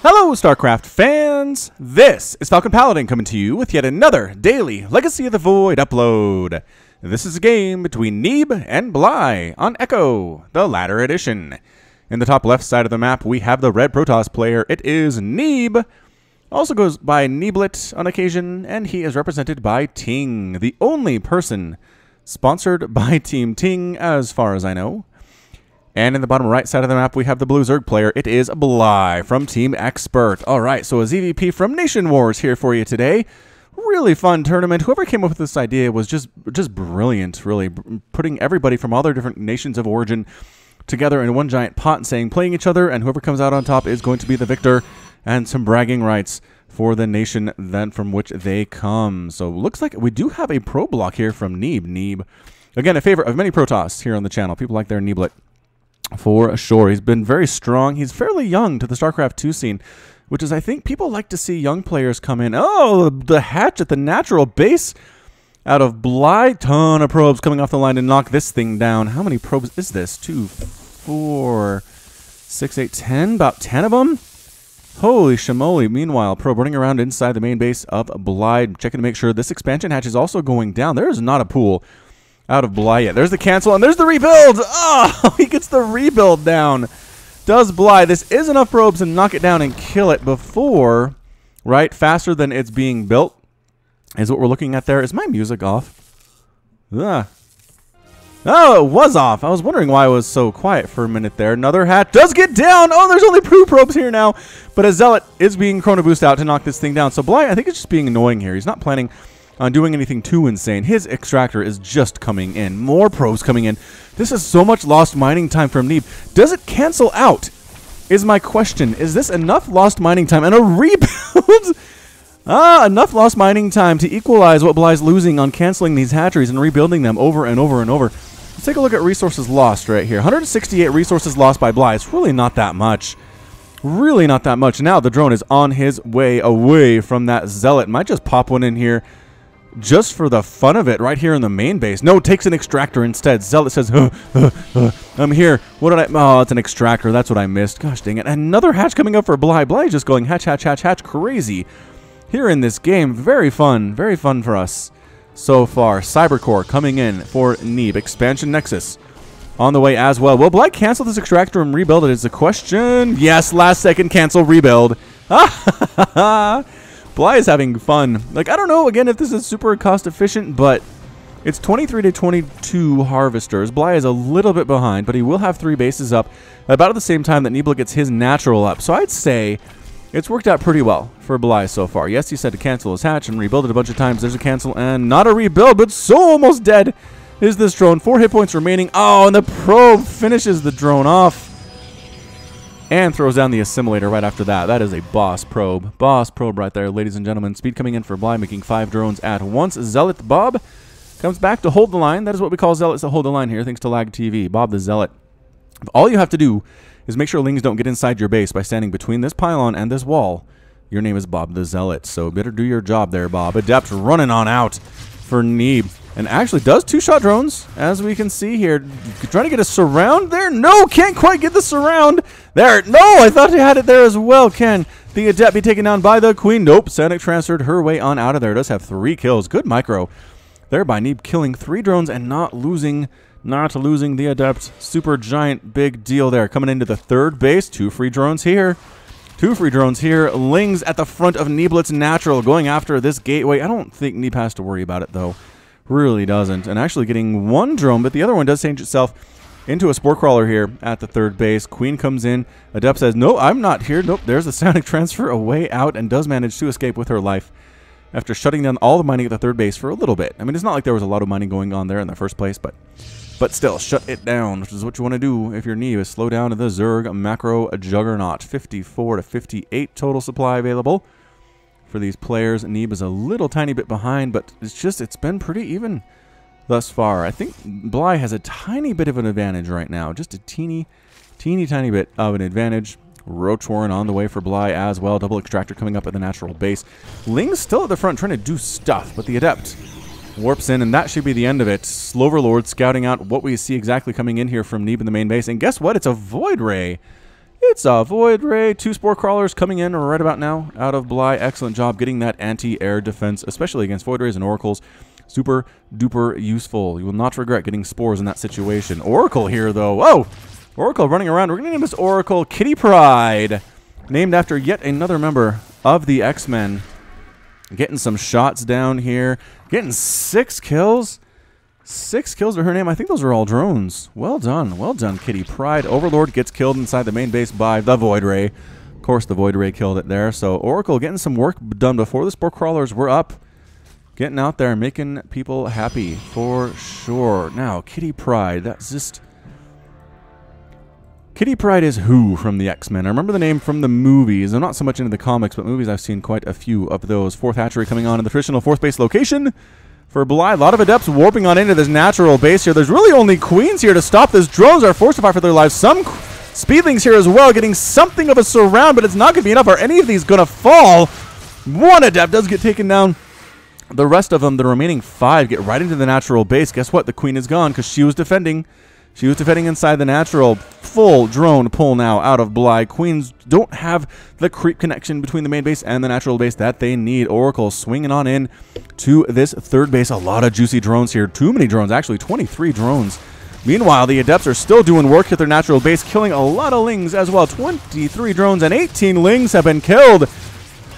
Hello, StarCraft fans! This is Falcon Paladin coming to you with yet another daily Legacy of the Void upload. This is a game between Neeb and Bly on Echo, the latter edition. In the top left side of the map, we have the red Protoss player. It is Neeb. Also goes by Neeblet on occasion, and he is represented by Ting, the only person sponsored by Team Ting, as far as I know. And in the bottom right side of the map, we have the blue Zerg player. It is Bly from Team Expert. All right, so a ZVP from Nation Wars here for you today. Really fun tournament. Whoever came up with this idea was just brilliant, really. Putting everybody from all their different nations of origin together in one giant pot and saying, playing each other, and whoever comes out on top is going to be the victor, and some bragging rights for the nation then from which they come. So looks like we do have a pro block here from Neeb. Neeb, again, a favorite of many Protoss here on the channel. People like their Neeblet. For sure. He's been very strong. He's fairly young to the StarCraft 2 scene, which is, I think, people like to see young players come in. Oh, the hatch at the natural base out of Bly. Ton of probes coming off the line to knock this thing down. How many probes is this? 2, 4, 6, 8, 10? About 10 of them? Holy shamoly. Meanwhile, probe running around inside the main base of Bly, checking to make sure this expansion hatch is also going down. There is not a pool out of Bly yet. There's the cancel, and there's the rebuild! Oh, he gets the rebuild down. Does Bly. This is enough probes to knock it down and kill it before, right? Faster than it's being built is what we're looking at there. Is my music off? Oh, it was off. I was wondering why it was so quiet for a minute there. Another hat does get down. Oh, there's only two probes here now. But a Zealot is being Chrono Boost out to knock this thing down. So Bly, I think, is just being annoying here. He's not planning on doing anything too insane. His extractor is just coming in. More probes coming in. This is so much lost mining time from Neeb. Does it cancel out? Is my question. Is this enough lost mining time and a rebuild? Enough lost mining time to equalize what Bly's losing on canceling these hatcheries and rebuilding them over and over and over. Let's take a look at resources lost right here. 168 resources lost by Bly. It's really not that much. Really not that much. Now the drone is on his way away from that Zealot. Might just pop one in here just for the fun of it, right here in the main base. No, takes an extractor instead. Zealot says, I'm here. What did I... Oh, it's an extractor. That's what I missed. Gosh dang it. Another hatch coming up for Bly. Bly just going hatch, hatch, hatch, hatch. Crazy here in this game. Very fun for us so far. Cybercore coming in for Neeb. Expansion Nexus on the way as well. Will Bly cancel this extractor and rebuild it is the question. Yes, last second cancel, rebuild. Bly is having fun. Like, I don't know, again, if this is super cost efficient, but it's 23 to 22 harvesters. Bly is a little bit behind, but he will have 3 bases up about at the same time that Neebla gets his natural up. So I'd say it's worked out pretty well for Bly so far. Yes, he said to cancel his hatch and rebuild it a bunch of times. There's a cancel and not a rebuild, but so almost dead is this drone. 4 hit points remaining. Oh, and the probe finishes the drone off and throws down the assimilator right after that. That is a boss probe. Boss probe right there, ladies and gentlemen. Speed coming in for Bly, making 5 drones at once. Zealot Bob comes back to hold the line. That is what we call Zealots to hold the line here, thanks to Lag TV. Bob the Zealot. All you have to do is make sure lings don't get inside your base by standing between this pylon and this wall. Your name is Bob the Zealot, so better do your job there, Bob. Adept running on out for Neeb. And actually does 2-shot drones, as we can see here. Trying to get a surround there. No, can't quite get the surround. There. No, I thought he had it there as well. Can the Adept be taken down by the Queen? Nope. Sanic transferred her way on out of there. Does have 3 kills. Good micro there by Neeb, killing 3 drones and not losing the Adept. Super giant big deal there. Coming into the 3rd base. 2 free drones here. 2 free drones here. Lings at the front of Neeblet's natural going after this gateway. I don't think Neeb has to worry about it, though. Really doesn't. And actually getting 1 drone, but the other one does change itself into a spore crawler here at the 3rd base. Queen comes in. Adept says, no, I'm not here. Nope, there's the sonic transfer away out and does manage to escape with her life after shutting down all the mining at the 3rd base for a little bit. I mean, it's not like there was a lot of mining going on there in the first place, but still, shut it down, which is what you want to do if you're Neeb, is slow down the Zerg macro juggernaut. 54 to 58 total supply available for these players. Neeb is a little tiny bit behind, but it's been pretty even thus far. I think Bly has a tiny bit of an advantage right now. Just a teeny tiny bit of an advantage. Roach Warren on the way for Bly as well. Double extractor coming up at the natural base. Ling's still at the front trying to do stuff, but the Adept warps in, and that should be the end of it. Sloverlord scouting out what we see exactly coming in here from Neeb in the main base. And guess what? It's a Void Ray. It's a Void Ray. 2 Spore Crawlers coming in right about now out of Bly. Excellent job getting that anti-air defense, especially against Void Rays and Oracles. Super duper useful. You will not regret getting spores in that situation. Oracle here, though. Whoa! Oracle running around. We're going to name this Oracle Kitty Pryde, named after yet another member of the X-Men. Getting some shots down here. Getting 6 kills. 6 kills to her name. I think those are all drones. Well done. Well done, Kitty Pryde. Overlord gets killed inside the main base by the Void Ray. Of course, the Void Ray killed it there. So Oracle getting some work done before the Spore Crawlers were up. Getting out there, making people happy for sure. Now, Kitty Pryde. That's just... Kitty Pryde is who from the X-Men? I remember the name from the movies. I'm not so much into the comics, but movies I've seen quite a few of those. 4th hatchery coming on in the traditional 4th base location for Bly. A lot of adepts warping on into this natural base here. There's really only queens here to stop this. Drones are forced to fight for their lives. Some speedlings here as well, getting something of a surround, but it's not going to be enough. Are any of these going to fall? One adept does get taken down. The rest of them, the remaining 5, get right into the natural base. Guess what? The queen is gone because she was defending. She was defending inside the natural. Full drone pull now out of Bly. Queens don't have the creep connection between the main base and the natural base that they need. Oracle swinging on in to this 3rd base. A lot of juicy drones here. Too many drones, actually. 23 drones. Meanwhile, the adepts are still doing work at their natural base, killing a lot of lings as well. 23 drones and 18 lings have been killed.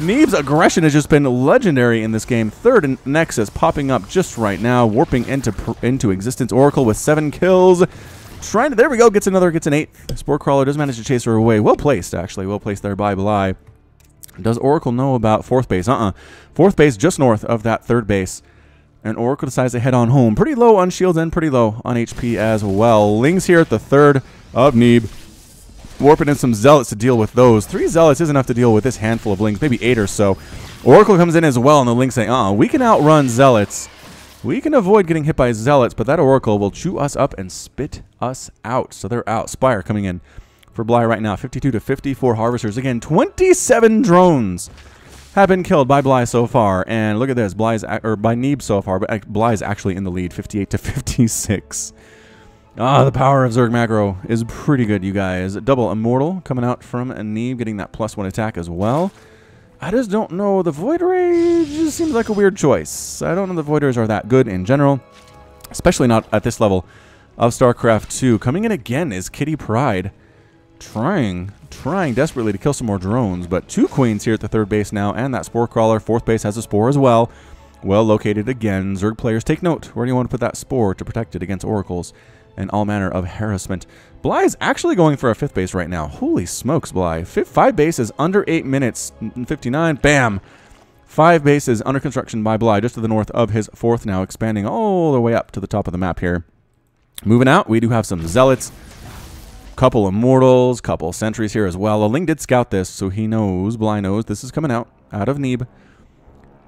Neeb's aggression has just been legendary in this game. 3rd Nexus popping up just right now, warping into existence. Oracle with 7 kills. Trying to, there we go, gets an 8th. Spore Crawler does manage to chase her away. Well placed, actually. Well placed there by Bly. Does Oracle know about 4th base? 4th base just north of that 3rd base. And Oracle decides to head on home. Pretty low on shields and pretty low on HP as well. Lings here at the 3rd of Neeb. Warping in some Zealots to deal with those. 3 Zealots is enough to deal with this handful of Lings, maybe 8 or so. Oracle comes in as well, and the Lings say, we can outrun Zealots. We can avoid getting hit by Zealots, but that Oracle will chew us up and spit us out. So they're out. Spire coming in for Bly right now. 52 to 54 Harvesters. Again, 27 drones have been killed by Bly so far. And look at this. By Neeb so far, but Bly's actually in the lead. 58 to 56. The power of Zerg Macro is pretty good, you guys. Double Immortal coming out from Neeb, getting that +1 attack as well. I just don't know. The Void Ray just seems like a weird choice. I don't know the Void Rays are that good in general, especially not at this level of StarCraft 2. Coming in again is Kitty Pryde, trying desperately to kill some more drones, but 2 queens here at the 3rd base now, and that Spore Crawler. 4th base has a Spore as well. Well located again. Zerg players, take note. Where do you want to put that Spore to protect it against Oracles and all manner of harassment? Bly is actually going for a 5th base right now. Holy smokes, Bly. 5 bases under 8 minutes. 59. Bam. 5 bases under construction by Bly, just to the north of his 4th now, expanding all the way up to the top of the map here. Moving out, we do have some Zealots. Couple Immortals, couple Sentries here as well. Ling did scout this, so he knows, Bly knows, this is coming out of Neeb.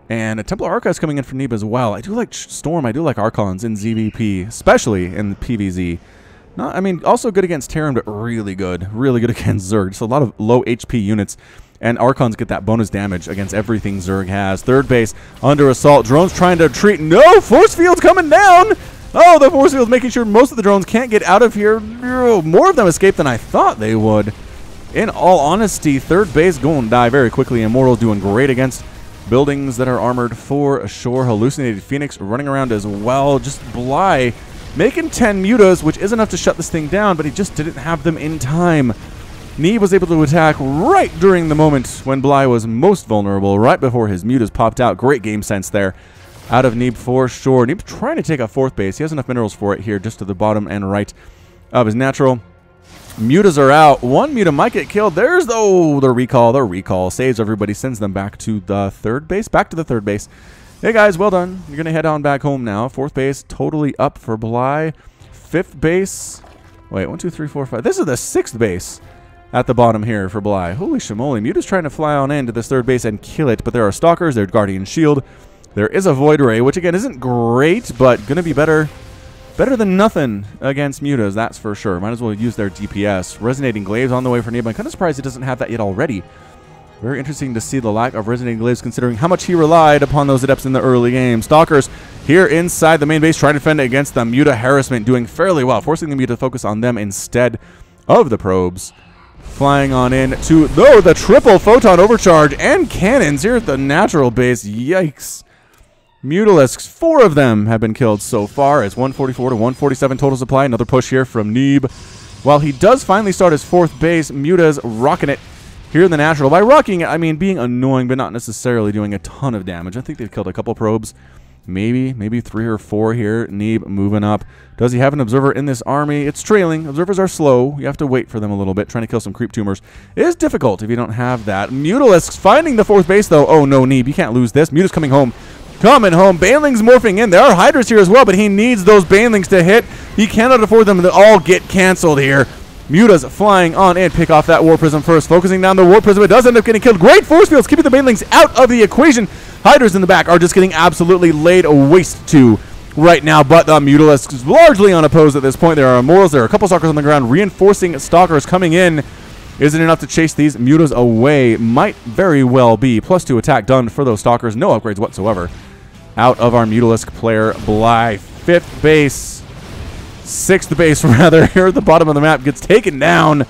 And a Templar Archives coming in for Neeb as well. I do like Storm, I do like Archons in ZVP, especially in the PVZ. I mean, also good against Terran, but really good against Zerg. Just a lot of low HP units, and Archons get that bonus damage against everything Zerg has. 3rd base under assault. Drones trying to retreat. No! Force field's coming down! Oh, the force field's making sure most of the drones can't get out of here. More of them escape than I thought they would. In all honesty, 3rd base going to die very quickly. Immortal doing great against buildings that are armored for sure. Hallucinated Phoenix running around as well. Just Bly making 10 mutas, which is enough to shut this thing down, but he just didn't have them in time. Neeb was able to attack right during the moment when Bly was most vulnerable, right before his mutas popped out. Great game sense there out of Neeb for sure. Neeb trying to take a 4th base. He has enough minerals for it here, just to the bottom and right of his natural. Mutas are out. 1 muta might get killed. There's the recall. The recall saves everybody, sends them back to the 3rd base. Back to the 3rd base. Hey guys, well done. You're going to head on back home now. 4th base totally up for Bly. 5th base. Wait, 1, 2, 3, 4, 5. This is the 6th base at the bottom here for Bly. Holy shimoly. Muta's trying to fly on into this 3rd base and kill it, but there are Stalkers, there's Guardian Shield. There is a Void Ray, which again isn't great, but going to be better than nothing against mutas, that's for sure. Might as well use their DPS. Resonating Glaives on the way for Neeb. I'm kind of surprised it doesn't have that yet already. Very interesting to see the lack of Resonating Glaives, considering how much he relied upon those adepts in the early game. Stalkers here inside the main base, trying to defend against the muta harassment, doing fairly well, forcing the muta to focus on them instead of the probes. flying on in to the triple photon overcharge and cannons here at the natural base. Yikes. Mutalisks, 4 of them have been killed so far. It's 144 to 147 total supply. Another push here from Neeb. While he does finally start his 4th base, Muta's rocking it here in the natural. By rocking it, I mean being annoying, but not necessarily doing a ton of damage. I think they've killed a couple probes. Maybe 3 or 4 here. Neeb moving up. Does he have an observer in this army? It's trailing. Observers are slow. You have to wait for them a little bit. Trying to kill some creep tumors is difficult if you don't have that. Mutalisks finding the 4th base, though. Oh, no, Neeb. You can't lose this. Muta's coming home. Coming home. Banelings morphing in. There are Hydras here as well, but he needs those Banelings to hit. He cannot afford them to all get canceled here. Muta's flying on in. Pick off that War Prism first. Focusing down the War Prism. It does end up getting killed. Great force fields keeping the Banelings out of the equation. Hydras in the back are just getting absolutely laid waste to right now, but the Mutalisk is largely unopposed at this point. There are Immortals. There are a couple Stalkers on the ground. Reinforcing Stalkers coming in. Isn't enough to chase these Mutas away. Might very well be. +2 attack done for those Stalkers. No upgrades whatsoever out of our Mutalisk player, Bly. 5th base. 6th base, rather, here at the bottom of the map. Gets taken down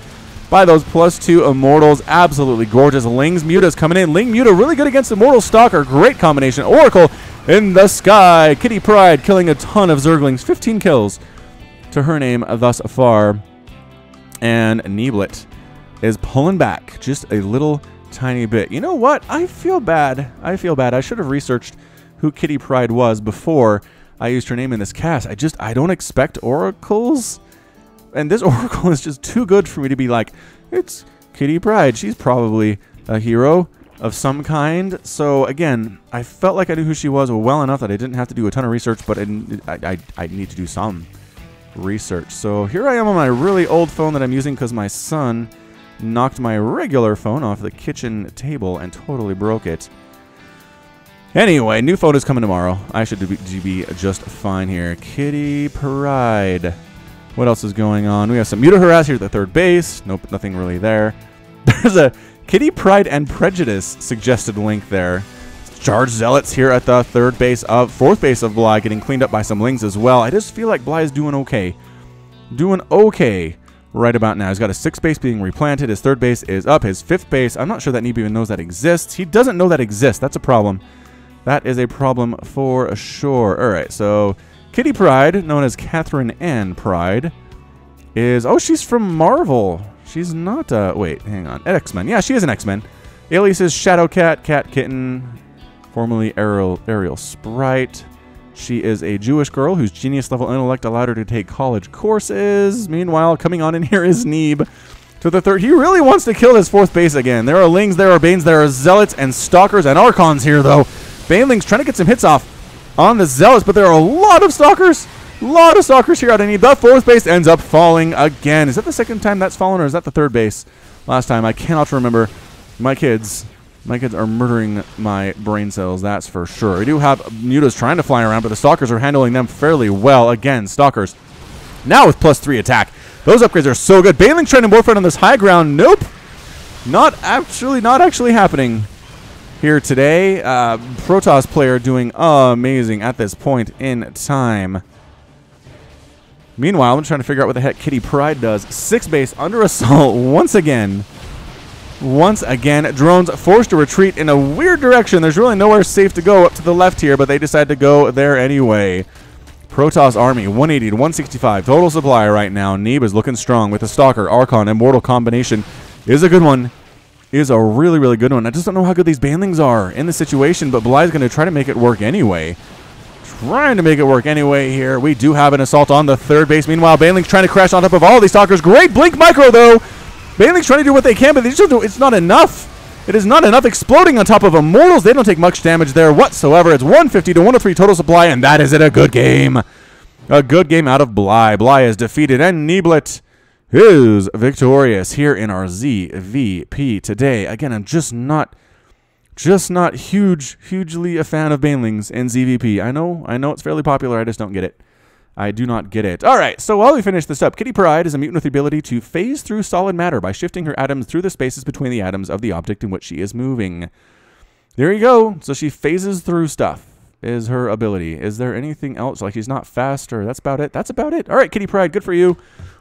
by those +2 Immortals. Absolutely gorgeous. Ling's Muta's coming in. Ling Muta really good against Immortal Stalker. Great combination. Oracle in the sky. Kitty Pryde killing a ton of Zerglings. 15 kills to her name thus far. And Neeblet is pulling back just a little tiny bit. You know what? I feel bad. I should have researched who Kitty Pryde was before I used her name in this cast. I don't expect oracles. And this oracle is just too good for me to be like, it's Kitty Pryde. She's probably a hero of some kind. So again, I felt like I knew who she was well enough that I didn't have to do a ton of research, but I need to do some research. So here I am on my really old phone that I'm using because my son knocked my regular phone off the kitchen table and totally broke it. Anyway, new phone is coming tomorrow. I should be just fine here. Kitty Pryde. What else is going on? We have some Muta Harass here at the 3rd base. Nope, nothing really there. There's a Kitty Pryde and Prejudice suggested link there. Charged Zealots here at the 3rd base of 4th base of Bly, getting cleaned up by some Lings as well. I just feel like Bly is doing okay. Doing okay right about now. He's got a 6th base being replanted. His 3rd base is up. His 5th base, I'm not sure that Neeb even knows that exists. He doesn't know that exists. That's a problem. That is a problem for sure. All right, so Kitty Pryde, known as Catherine Ann Pryde, is... Oh, she's from Marvel. She's not... wait, hang on. X-Men. Yeah, she is an X-Men. Alias is Shadowcat, Cat Kitten, formerly Ariel Sprite. She is a Jewish girl whose genius-level intellect allowed her to take college courses. Meanwhile, coming on in here is Neeb to the 3rd. He really wants to kill his 4th base again. There are Lings, there are Banes, there are Zealots and Stalkers and Archons here, though. Banelings trying to get some hits off on the Zealots, but there are a lot of Stalkers. A lot of Stalkers here out of Neeb. The 4th base ends up falling again. Is that the 2nd time that's fallen, or is that the 3rd base last time? I cannot remember. My kids are murdering my brain cells, that's for sure. We do have Mutas trying to fly around, but the Stalkers are handling them fairly well. Again, Stalkers now with +3 attack. Those upgrades are so good. Banelings trying to morph on this high ground. Nope. Not actually happening here today. Protoss player doing amazing at this point in time. Meanwhile, I'm trying to figure out what the heck Kitty Pryde does. 6th base under assault once again. Drones forced to retreat in a weird direction. There's really nowhere safe to go up to the left here, but they decide to go there anyway. Protoss army, 180 to 165. Total supply right now. Neeb is looking strong with the Stalker, Archon, Immortal combination. Is a good one. Is a really, really good one. I just don't know how good these Banelings are in the situation, but Bly's going to try to make it work anyway. Here. We do have an assault on the 3rd base. Meanwhile, Banelings trying to crash on top of all these Stalkers. Great Blink Micro, though. Banelings trying to do what they can, but they just it's not enough. It is not enough. Exploding on top of Immortals. They don't take much damage there whatsoever. It's 150 to 103 total supply, and that is it. A good game. A good game out of Bly. Bly is defeated, and Neeblet is victorious here in our ZVP today. Again, I'm just not hugely a fan of Banelings in ZVP. I know it's fairly popular. I just don't get it. I do not get it. All right, so while we finish this up, Kitty Pryde is a mutant with the ability to phase through solid matter by shifting her atoms through the spaces between the atoms of the object in which she is moving. There you go. So she phases through stuff is her ability. Is there anything else? Like she's not fast or that's about it? That's about it. All right, Kitty Pryde, good for you.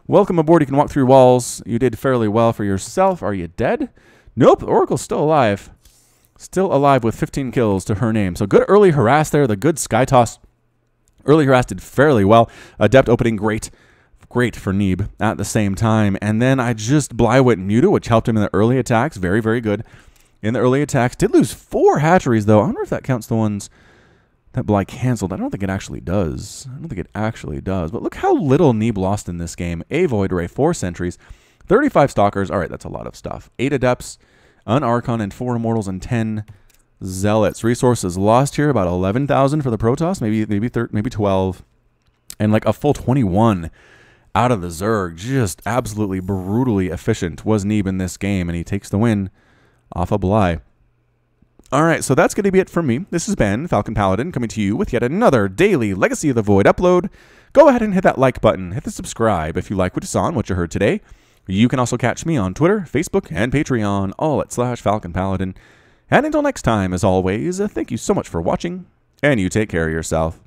Welcome aboard. You can walk through walls. You did fairly well for yourself. Are you dead? Nope. Oracle's still alive. Still alive with 15 kills to her name. So good early harass there. The good sky toss. Early harass did fairly well. Adept opening, great. Great for Neeb at the same time. And then I just Blywit Muta, which helped him in the early attacks. Very, very good in the early attacks. Did lose 4 hatcheries, though. I wonder if that counts the ones that Bly canceled. I don't think it actually does. But look how little Neeb lost in this game. A Void Ray, 4 sentries, 35 stalkers. All right, that's a lot of stuff. 8 adepts, an Archon, and 4 immortals, and 10 zealots. Resources lost here, about 11,000 for the Protoss, maybe 12. And like a full 21 out of the Zerg. Just absolutely brutally efficient was Neeb in this game, and he takes the win off of Bly. All right, so that's going to be it from me. This has been Falcon Paladin coming to you with yet another daily Legacy of the Void upload. Go ahead and hit that like button. Hit the subscribe if you like what you saw and what you heard today. You can also catch me on Twitter, Facebook, and Patreon, all at /Falcon Paladin. And until next time, as always, thank you so much for watching, and you take care of yourself.